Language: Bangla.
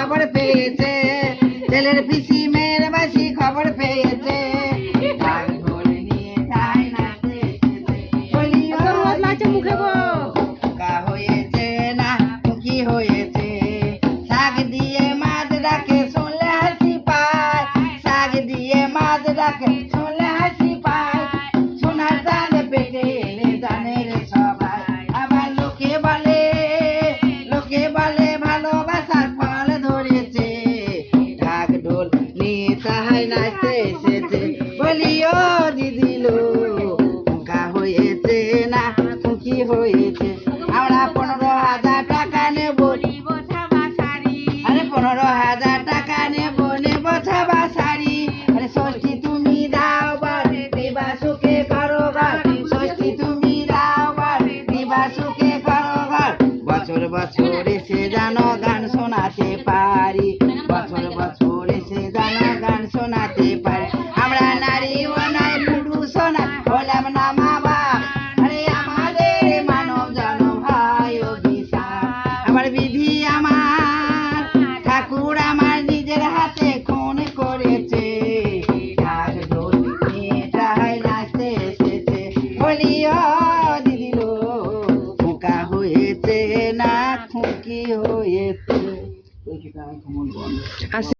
খবর পেয়েছে, ছেলের পিসি মেয়ের মাসি খবর পেয়েছে, ঢাক ঢোল নিয়ে তাই নাচতে এসেছে। বলি ও খোকা হয়েছে না খুকি হয়েছে, শাক দিয়ে মাছ ডাকে শুনলে হাসি পায়, শাক দিয়ে মাছ ডাকে শুনলে হাসি পায়, সোনার দান পেটে এলে জানে রে সবাই। আবার লোকে বলে ভালোবাসার ফল ধরেছে, ঢাক ঢোল নিয়ে তাহাই নাচতে এসেছে। বলি ও দিদি লো খোকা হয়েছে না খুকি হয়েছে। আমরা 15,000 টাকা নেব, আরে 15,000 টাকা নেব, নেব ছাবা শাড়ি। আরে ষষ্ঠী তুমি দাও বাড়ি দিবা সুখে করো ঘর, ষষ্ঠী তুমি দাও বাড়ি দিবা সুখে করো ঘর। বছর বছর এসে জানো গান শোনাতে পারি, বছর বছর এসে জানো গান শোনাতে পারি। আমরা নারী ও নাই পুরুষ না হলাম না মা বাপ, আরে আমাদের মানব জানো ভাই অভিশাপ। আমার বিধি আমার ঠাকুর আমার নিজের হাতে খুন করেছে, ঢাক ঢোল নিয়ে তাই নাচতে এসেছে। বলি ও দিদি লো খোকা হয়েছে না খুকি হয়েছে।